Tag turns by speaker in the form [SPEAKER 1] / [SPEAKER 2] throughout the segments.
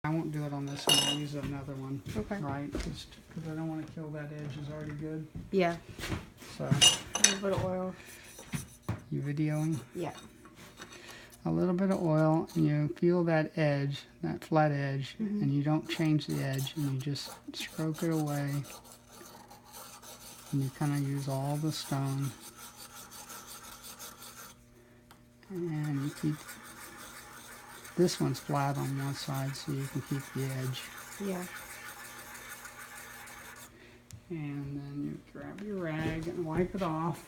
[SPEAKER 1] I won't do it on this one. I'll use another one.
[SPEAKER 2] Okay.
[SPEAKER 1] Right? Just because I don't want to kill that edge. Is already good.
[SPEAKER 2] Yeah.
[SPEAKER 1] So.
[SPEAKER 2] A little bit of oil.
[SPEAKER 1] You videoing?
[SPEAKER 2] Yeah.
[SPEAKER 1] A little bit of oil, and you feel that edge, that flat edge, and you don't change the edge, and you just stroke it away, and you kind of use all the stone, and you keep, this one's flat on one side, so you can keep the edge.
[SPEAKER 2] Yeah.
[SPEAKER 1] And then you grab your rag and wipe it off.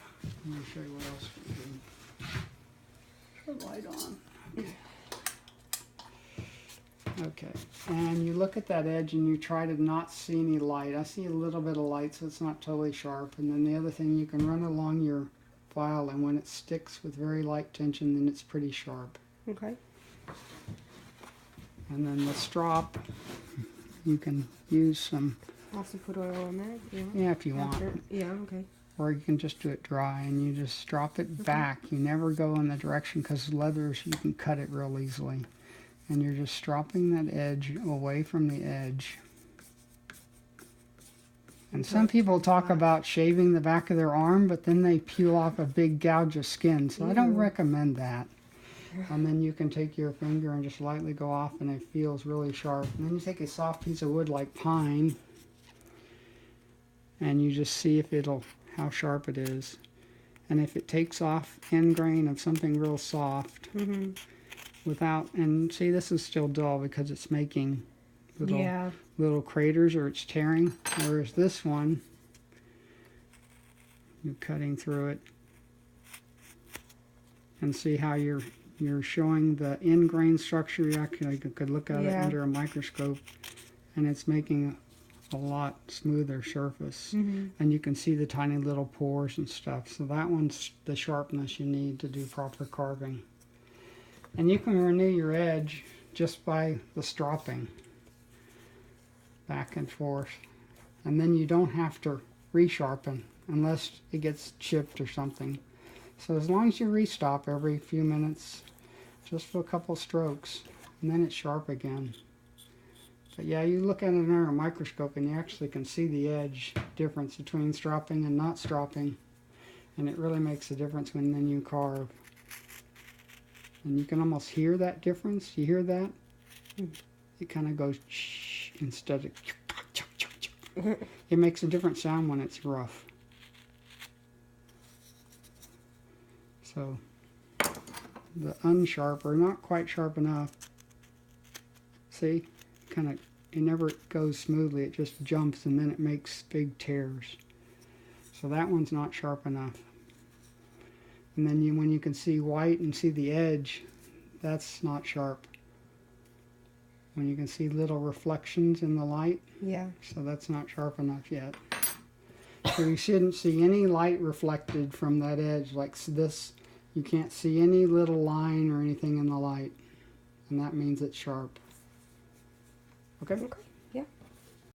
[SPEAKER 1] Let me show you what else we do. Put the light on. Okay, and you look at that edge and you try to not see any light. I see a little bit of light, so it's not totally sharp. And then the other thing, you can run along your file, and when it sticks with very light tension, then it's pretty sharp.
[SPEAKER 2] Okay.
[SPEAKER 1] And then the strop, you can use some.
[SPEAKER 2] Also put oil on that.
[SPEAKER 1] Yeah, if you want.
[SPEAKER 2] Yeah. Okay.
[SPEAKER 1] Or you can just do it dry, and you just drop it back. You never go in the direction, because leathers, you can cut it real easily. And you're just stropping that edge away from the edge. And some people talk about shaving the back of their arm, but then they peel off a big gouge of skin. So I don't recommend that. And then you can take your finger and just lightly go off, and it feels really sharp. And then you take a soft piece of wood like pine, and you just see if how sharp it is. And if it takes off end grain of something real soft, without, and see, this is still dull because it's making little craters, or it's tearing. Whereas this one, you're cutting through it, and see how you're showing the end grain structure. You actually could look at it under a microscope, and it's making a lot smoother surface, and you can see the tiny little pores and stuff. So that one's the sharpness you need to do proper carving. And you can renew your edge just by the stropping back and forth, and then you don't have to resharpen unless it gets chipped or something. So as long as you restop every few minutes, just for a couple strokes, and then it's sharp again. But yeah, you look at it under a microscope, and you actually can see the edge difference between stropping and not stropping, and it really makes a difference when then you carve. And you can almost hear that difference. You hear that? It kind of goes shh instead of it makes a different sound when it's rough. So the unsharp, or not quite sharp enough, see, kind of, it never goes smoothly. It just jumps, and then it makes big tears. So that one's not sharp enough. And then when you can see white and see the edge, that's not sharp. When you can see little reflections in the light, so that's not sharp enough yet. So you shouldn't see any light reflected from that edge like this. You can't see any little line or anything in the light, and that means it's sharp. Okay?